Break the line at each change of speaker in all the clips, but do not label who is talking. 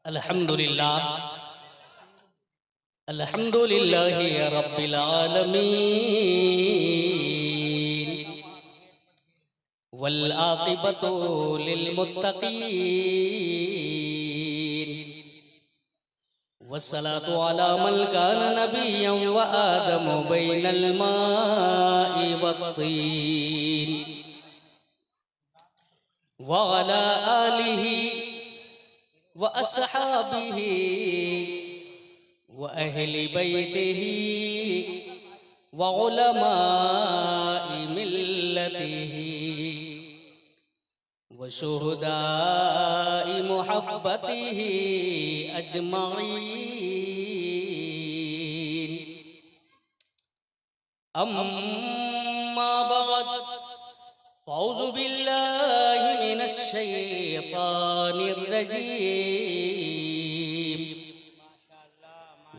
अल्हम्दुलिल्लाह अल्हम्दुलिल्लाहि रब्बिल आलमीन वल आक़िबतु लिल मुत्तक़ीन वस्सलातु अला मन कान नबिय्यन व आदमु बैनल माइ वत्तीन व अला आलिहि व अस्हाबिही व अहली बैतिही व उलमाए मिल्लतिही व शुहदाए मुहब्बतिही अजमईन। अम्मा बाद फ़ौज़ु बिल्लाहि मिनश शैतानिर रजीम।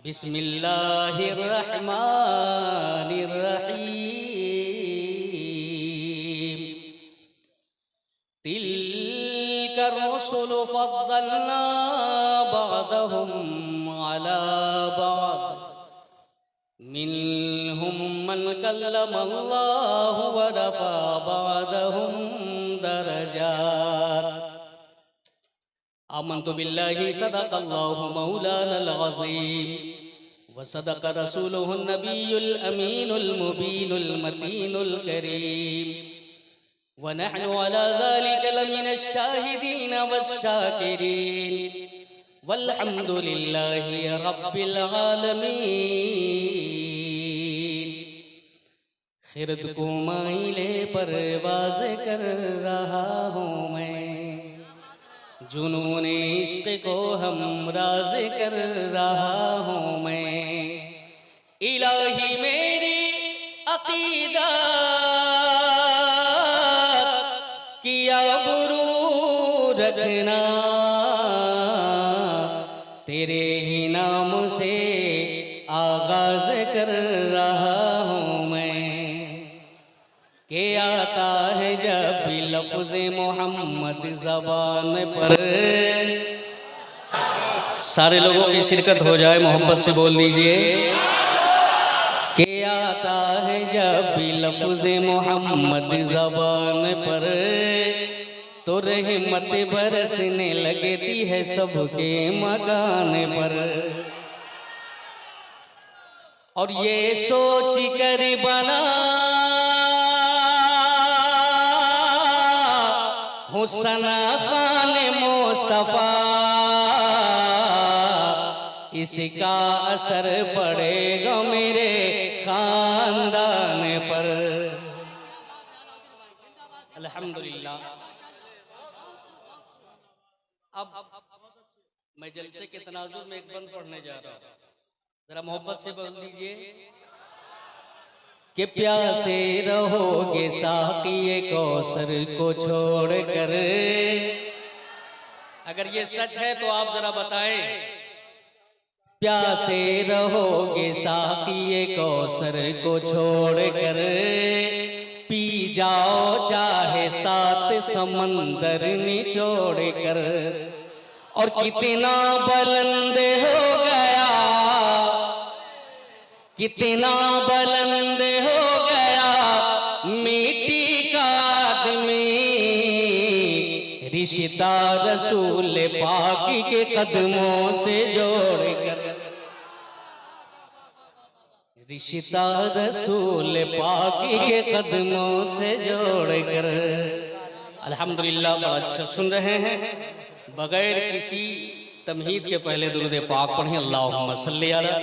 बिस्मिल्लाहिर रहमानिर रहीम। तिल्का रुसुलु फ़द्दलना बअदहुम अला बअद मिनहुम मन कल्लमल्लाहु व रफ़अ बअदहुम दरजात। आमन्तु बिल्लाहि सदक़ल्लाहु मौलानल अज़ीम व सदक़ रसूलुहुन नबियुल अमीनुल मुबीनुल मतीनुल करीम व नहनु अला ज़ालिका लमिनश शाहिदीन वश्शाकिरीन वल्हम्दुलिल्लाहि रब्बिल आलमीन। खिरद को माइले परवाज़ कर रहा हूँ मैं, जुनूने इश्क़ को हमराज़ कर रहा हूँ मैं। इलाही मेरी अक़ीदा की आबरू रखना, तेरे ही नाम से आगाज़ कर रहा हूँ मैं। के आता है जब भी लफ्ज़ मोहम्मद ज़बान पर, सारे लोगों की शिरकत हो जाए, मोहब्बत से बोल दीजिए। के आता है जब भी लफ्ज़ मोहम्मद ज़बान पर, तो रहमत बरसने लगती है सबके मकान पर। और ये सोच कर बना हुस्ना खान मुस्तफा, इसका असर पड़ेगा मेरे खानदान पर। अल्हम्दुलिल्लाह। अब मैं जलसे के तनाजुर में एक बंद पढ़ने जा रहा हूँ, जरा मोहब्बत से बोल दीजिए कि प्यासे रहोगे साक़िए कौसर को छोड़कर। अगर ये सच है तो आप जरा बताएं। प्यासे रहोगे साक़िए कौसर को छोड़कर, पी जाओ चाहे सात समंदर निचोड़ कर। और कितना बुलंद हो गया, कितना बुलंद हो गया मिट्टी का आदमी, रिश्ता रसूल पाक के कदमों से जोड़ कर। रिश्ता रसूल पाक के कदमों से जोड़ कर। अल्हम्दुलिल्लाह, बड़ा अच्छा सुन रहे हैं। बगैर किसी तमहीद के पहले दुरूद पाक पढ़ें। अल्लाहुम्मा सल्ली अला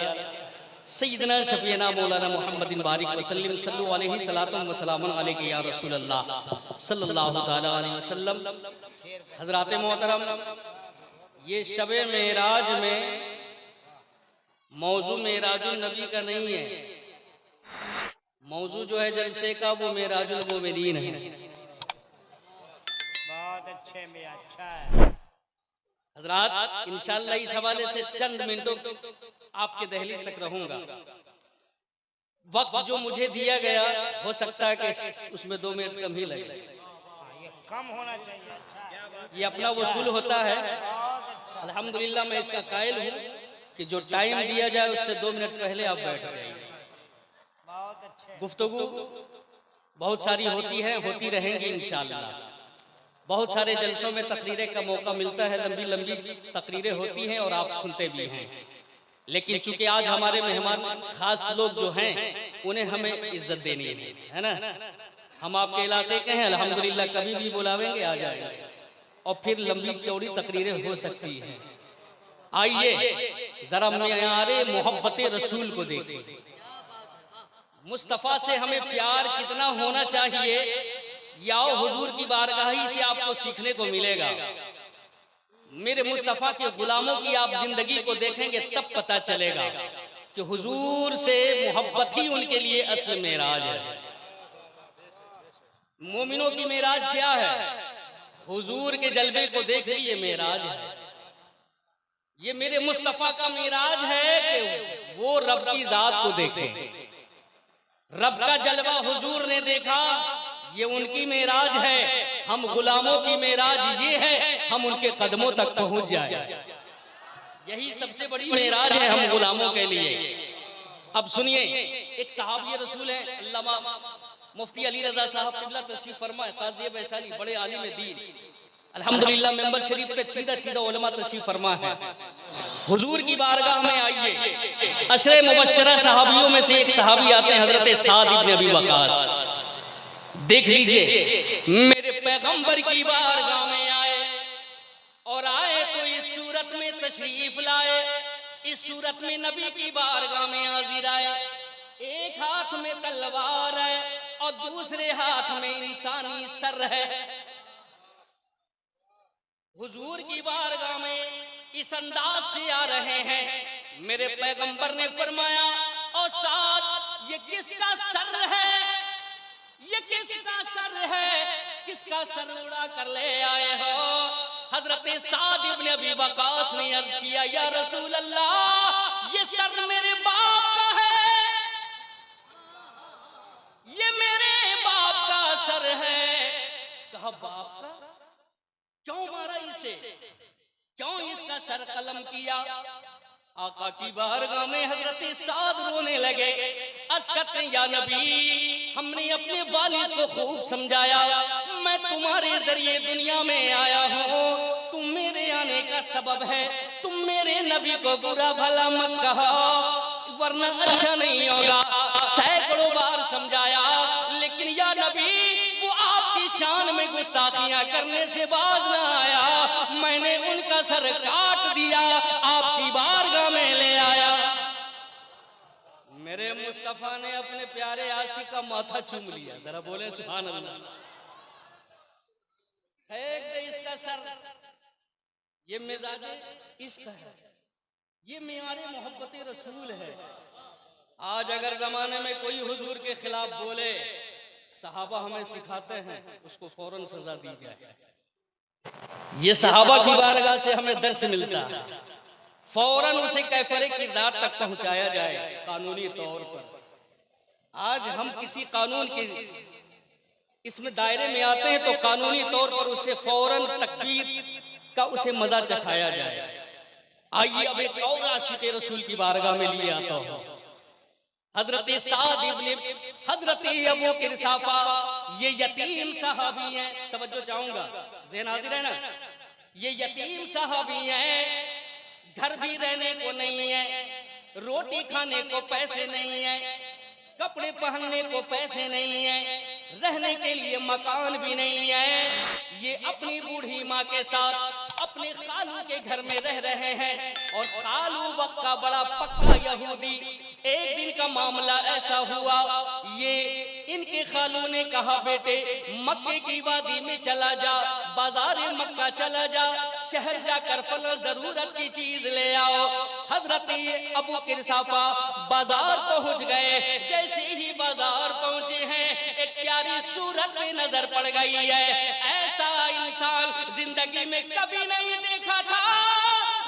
सय्यिदना शफीना मौलाना मुहम्मदिन बारिक वसल्लम सल्लु अलैहि सलातुन व सलामुन अलैका या रसूल अल्लाह सल्लल्लाहु तआला अलैहि वसल्लम। हज़रात मोहतरम, ये शब-ए मेराज में मौजू मेराजुल नबी का नहीं है, मौजू जो है जलसे का वो मेराजुल मोमिनीन है।
बहुत अच्छे में अच्छा है
हज़रात, इंशाअल्लाह इस हवाले से चंद मिनटों आपके दहलीज तक रहूंगा। वक्त जो मुझे दिया गया हो सकता है कि उसमें 2 मिनट कम ही लगे।
ये कम होना चाहिए। अच्छा,
ये अपना वसूल होता है।
बहुत अच्छा।
अल्हम्दुलिल्लाह मैं इसका कायल हूँ कि जो टाइम दिया जाए उससे 2 मिनट पहले आप बैठ जाइए।
बहुत अच्छे।
गुफ्तगू बहुत सारी होती है, होती रहेंगी इंशाअल्लाह। बहुत सारे जलसों में तकरीरें का मौका मिलता है, लंबी लंबी तकरीरें होती हैं और आप सुनते भी हैं। लेकिन चूंकि आज हमारे मेहमान खास लोग जो हैं उन्हें हमें इज्जत देनी है ना। हम आपके इलाके के हैं, अल्हम्दुलिल्लाह कभी भी बुलावेंगे आ जाएंगे और फिर लंबी चौड़ी तकरीरें हो सकती हैं। आइए जरा मियारे मोहब्बत रसूल को देखें। मुस्तफ़ा से हमें प्यार कितना होना चाहिए, याओ हुजूर की बारगाही से आपको सीखने को मिलेगा। मेरे मुस्तफ़ा के गुलामों की आप जिंदगी को देखेंगे तब पता चलेगा कि हुजूर से मोहब्बत ही उनके लिए असल मेराज है। मोमिनों की मेराज क्या है? हुजूर के जलवे को देख लिए मेराज है। ये मेरे मुस्तफ़ा का मेराज है कि वो रब की जात को देखे। रब का जलवा हुजूर ने देखा, ये उनकी मेराज है। हम गुलामों की मेराज ये है हम उनके कदमों तक पहुंच जाए। यही सबसे बड़ी मेराज है हम गुलामों के लिए। अब सुनिए, एक साहब ये रसूल है अल्लामा मुफ्ती अली रजा साहब किबला तशरीफ फरमा, काजी वैशाली, बड़े आलिम दीन। अल्हम्दुलिल्लाह मेंबर शरीफ पे सीधा उलमा तशरीफ फरमा है। हुजूर की बारगाह में आइए। अशरे मुबश्शरा सहाबियों में से एक सहाबी आते हैं, हजरत साद इब्न अबी वकास। देख लीजिए, मेरे पैगंबर की बारगाह में आए और आए तो इस सूरत में तशरीफ लाए। इस सूरत में नबी की बारगाह में हाजिर आए। एक हाथ में तलवार है और दूसरे हाथ में इंसानी सर है। हुजूर की बारगाह में इस अंदाज से आ रहे हैं। मेरे पैगंबर ने फरमाया, और साथ ये किसका सर है? ये किसका सर है? किसका सर उड़ा कर ले आए हो? हजरत साद इब्न अबी वकास ने अर्ज किया, या रसूल अल्लाह, ये सर मेरे बाप का है, ये मेरे बाप का सर है। कहा बाप का? क्यों मारा इसे? क्यों इसका सर कलम किया? आका की बारगाह में हजरत साद रोने लगे। अर्ज करते या नबी, हमने अपने वालिद को खूब समझाया, मैं तुम्हारे जरिए दुनिया में आया हूँ, तुम मेरे आने का सबब है। तुम मेरे नबी को बुरा भला मत कहो वरना अच्छा नहीं होगा। सैकड़ों बार समझाया, लेकिन या नबी वो आपकी शान में गुस्ताखियां करने से बाज ना आया। मैंने उनका सर काट दिया, आपकी बारगाह में ले आया। मेरे मुस्तफा ने अपने प्यारे आशिक का माथा चूम लिया। जरा बोले सुभान अल्लाह। फेंक दे इसका सर। ये मिजाज इश्क है, ये मियारे मोहब्बत रसूल है। आज अगर जमाने में कोई हुजूर के खिलाफ बोले, सहाबा हमें सिखाते हैं उसको फौरन सजा दी जाए। ये सहाबा की बारगाह से हमें दर्श मिलता है, फौरन उसे कैफरे किरदार तक पहुंचाया जाए कानूनी तौर पर। आज हम किसी कानून के इसमें दायरे में आते हैं तो कानूनी तौर पर उसे फौरन तकफीर का उसे मजा चखाया जाए। आइए अब एक और आशिक रसूल की बारगाह में लिए आता हूं। हजरत साद इब्न हजरत अबू किरसाफा, ये यतीम सहाबी हैं। तवज्जो चाहूंगा, ज़हन हाजिर है ना। ये यतीम सहाबी हैं, घर भी रहने को नहीं है, रोटी खाने को पैसे नहीं है, कपड़े पहनने को पैसे नहीं है, रहने के लिए मकान भी नहीं है। ये अपनी बूढ़ी माँ के साथ अपने खालू के घर में रह रहे हैं। और खालू वक्त का बड़ा पक्का यहूदी। एक दिन का मामला ऐसा हुआ, ये इनके खालू ने कहा, बेटे मक्के की वादी में चला जा, बाजार मक्का चला जा, शहर जाकर फल जरूरत की चीज ले आओ। हजरत अबू किरसाफा बाजार पहुंच गए। जैसे ही बाजार पहुंचे हैं, एक प्यारी सूरत में नजर पड़ गई है। ऐसा इंसान जिंदगी में कभी नहीं देखा था।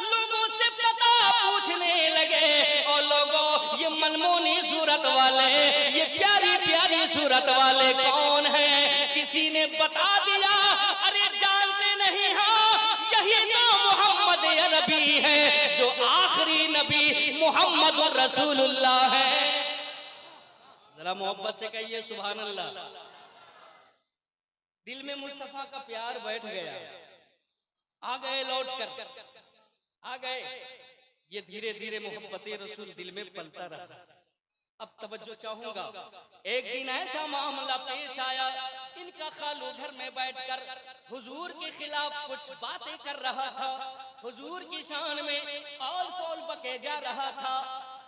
लोगों से पता पूछने लगे, और लोगों ये मनमोनी सूरत वाले, ये प्यारी प्यारी सूरत वाले कौन हैं? किसी ने बता दिया, अरे जानते नहीं हो, यही तो मोहम्मद अरबी आखिरी नबी मोहम्मद रसूलुल्लाह है। जरा मोहब्बत से कहिए सुभान अल्लाह। दिल में मुस्तफा का प्यार बैठ गया, आ गए लौट कर, आ गए। ये धीरे धीरे मोहब्बते रसूल दिल में पलता रहा। अब तवज्जो चाहूंगा, एक दिन ऐसा मामला पेश आया, इनका खालू घर में बैठकर हुजूर के खिलाफ कुछ बातें कर रहा था, हुजूर की शान में औल फौल बके जा रहा था।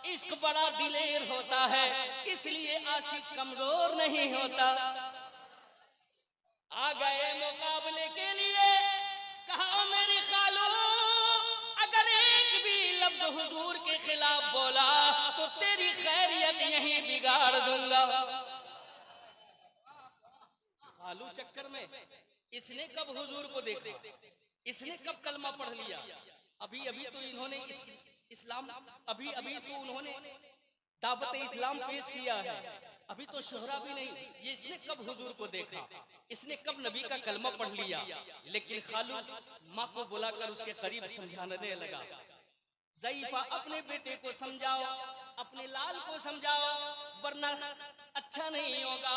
इश्क बड़ा दिलेर होता है, इसलिए आशिक कमजोर नहीं होता। आ गए मुकाबले के लिए, कहा मेरी खालू अगर एक भी लफ्ज हुजूर के खिलाफ बोला तो तेरी खैरियत यहीं बिगाड़ दूंगा। खालू चक्कर में इसने कब हुजूर को देखा, इसने कब कलमा पढ़ लिया, अभी अभी तो इन्होंने इस्लाम, अभी अभी तो उन्होंने दावत इस्लाम पेश किया है, अभी तो शोहरा भी नहीं। ये इसने कब हुजूर को देखा, इसने कब नबी का कलमा पढ़ लिया। लेकिन खालू माँ को बुलाकर उसके करीब समझाने लगा, ज़ईफा अपने बेटे को समझाओ, अपने लाल को समझाओ, वरना अच्छा नहीं होगा।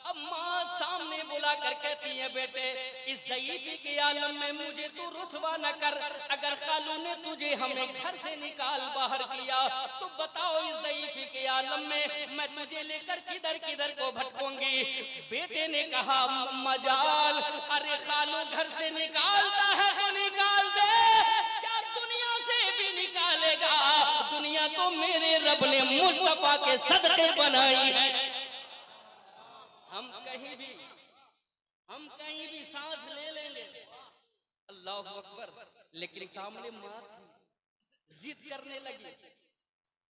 अब माँ सामने बुलाकर कहती है, बेटे इस ज़ईफ़ी के आलम में मुझे तू रुसवा न कर। अगर खालू ने तुझे हमें घर से निकाल बाहर किया तो बताओ इस ज़ईफ़ी के आलम में मैं तुझे लेकर किधर किधर को भटकूंगी। बेटे ने कहा, मजाल, अरे खालू घर से निकालता है तो निकाल दे, क्या दुनिया से भी निकालेगा? दुनिया तो मेरे रब ने मुस्तफा के सदके बनाई है। हम कहीं भी सांस ले लेंगे, अल्लाह अकबर, लेकिन सामने माँ थी, जिद करने लगी,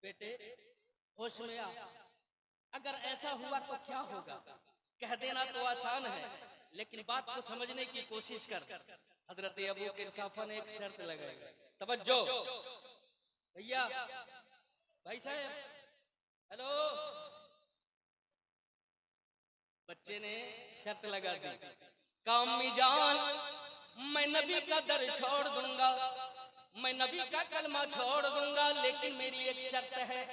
बेटे होश में आ, अगर ऐसा हुआ तो क्या होगा? कह देना तो आसान है, लेकिन बात को समझने की कोशिश कर। हजरत अबू किरसाफा ने एक शर्त लगाई, तवज्जो भैया, भाई साहब, हेलो। बच्चे ने शर्त लगा दी, कामी जान मैं नबी का दर छोड़ दूंगा, मैं नबी का कलमा छोड़ दूंगा, लेकिन मेरी एक शर्त है।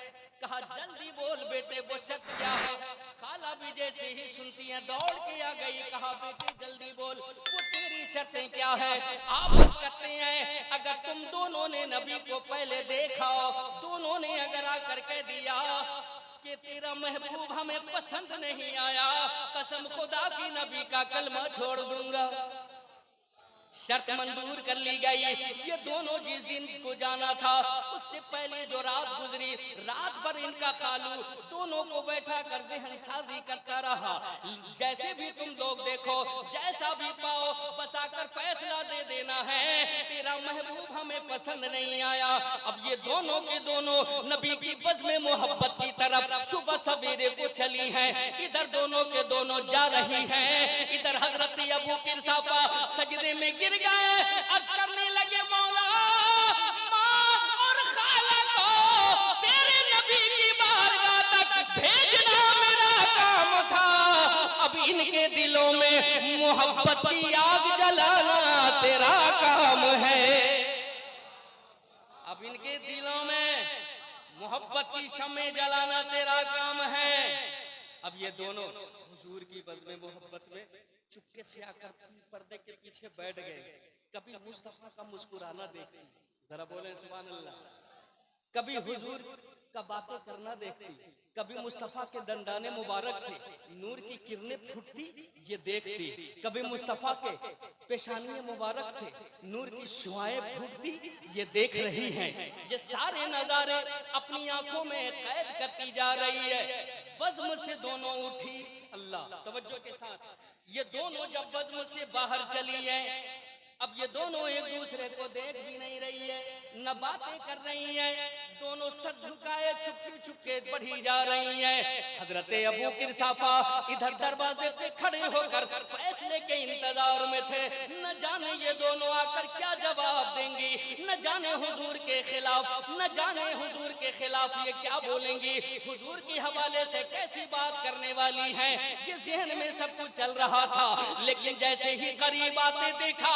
कहा जल्दी बोल बेटे, वो शर्त क्या है? खाला भी जैसे ही सुनती है दौड़ के आ गई, कहा बेटे जल्दी बोल, वो तेरी शर्तें क्या है? आपस करते हैं, अगर तुम दोनों ने नबी को पहले देखा, दोनों ने अगर आकर कह दिया कि तेरा महबूब हमें पसंद नहीं आया, कसम खुदा की नबी का कलमा छोड़ दूंगा। शर्त मंजूर कर ली गई। ये दोनों जिस दिन को जाना था उससे पहले जो रात गुजरी, रात भर इनका खालू दोनों को बैठा कर ज़हन साजी करता रहा। जैसे भी तुम लोग देखो, जैसा भी पाओ, बस आकर फैसला दे देना है, तेरा महबूब हमें पसंद नहीं आया। अब ये दोनों के दोनों नबी की बज़्म मोहब्बत की तरफ सुबह सवेरे को चली हैं। इधर दोनों के दोनों जा रही हैं, इधर हजरत अबू किरसाफा सजदे में गिर गए, अर्ज करने लगे, मौला माँ और खाला को तेरे नबी की बारगाह तक भेजना मेरा काम था, अब इनके दिलों में मोहब्बत की आग जलाना तेरा काम है। अब इनके दिलों में मोहब्बत की शम्में जलाना तेरा काम है। अब ये दोनों हुजूर की बज़्म मोहब्बत में चुपके से आकर पर्दे के पीछे बैठ गए। कभी मुस्तफा का मुस्कुराना देखती, जरा बोले सुभान अल्लाह, कभी हुजूर का बातें करना देखती, कभी मुस्तफा के दंडाने मुबारक से नूर की किरणें फूटती ये देखती, कभी मुस्तफा के पेशानी मुबारक से नूर की शुआएं फूटती ये देख रही हैं। ये सारे नजारे अपनी आंखों में कैद करती जा रही है। बज़्म से दोनों उठी, अल्लाह तवज्जो के साथ, ये दोनों जब बज़्म से बाहर चली है, अब ये दोनों एक दूसरे को देख भी नहीं रही है, न बातें कर रही हैं, दोनों सर झुकाए चुपके चुपके बढ़ी जा रही हैं। हजरत अबू किरसाफा इधर दरवाजे पे खड़े होकर फैसले के इंतजार में थे। न जाने ये दोनों आकर क्या जवाब देंगी, न जाने हुजूर के खिलाफ, न जाने हुजूर के खिलाफ ये क्या बोलेंगी, हुजूर के हवाले से कैसी बात करने वाली हैं, ये ज़हन में सब कुछ चल रहा था। लेकिन जैसे ही करीब आते देखा,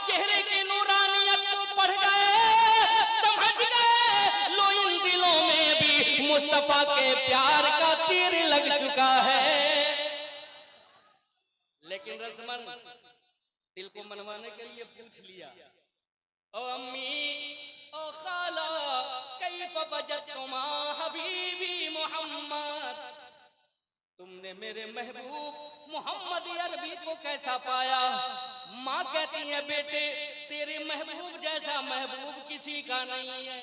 चेहरे की नूरानियत को पढ़ गए, समझ गए मुस्तफा के प्यार का तीर लग चुका है। लेकिन रस्मन दिल को मनवाने के लिए पूछ लिया, ओ अम्मी ओ खाला कैफ वजदतुमा हबीबी मोहम्मद, तुमने मेरे महबूब मोहम्मद अरबी को कैसा पाया? माँ कहती है बेटे तेरे महबूब जैसा महबूब किसी का नहीं है,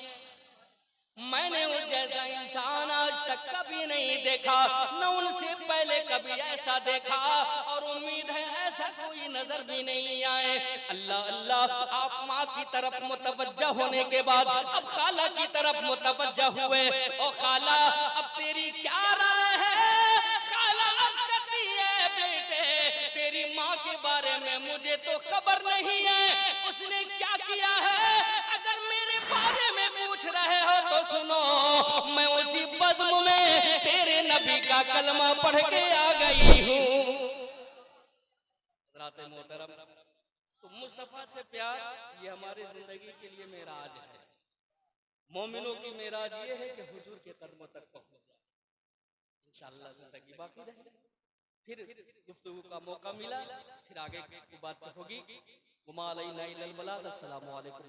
मैंने उस जैसा इंसान आज तक कभी नहीं देखा, न उनसे पहले कभी ऐसा देखा, और उम्मीद है ऐसा कोई नजर भी नहीं आए। अल्लाह अल्लाह, आप माँ की तरफ मुतवज्जा होने के बाद अब खाला की तरफ मुतवज्जा हुए। ओ खाला अब तेरी क्या राय है? खाला अर्ज करती है बेटे तेरी माँ के बारे में मुझे तो खबर नहीं है, उसने क्या किया है। अगर मेरे बारे में पूछ रहे हो तो सुनो, मैं उसी बज़्म में तेरे नबी का कलमा पढ़ के आ गई हूँ। हज़रात मोहतरम, तो मुस्तफा से प्यार ये हमारे जिंदगी के लिए मेराज है। मोमिनों की मेराज ये है कि हुजूर के कदमों तक पहुंच जाए। इंशाअल्लाह जिंदगी बाकी रहे, फिर गुफ्तगू का मौका मिला, फिर आगे की बात होगी। वमा अलैना इल्लल बलाग। अस्सलामु अलैकुम।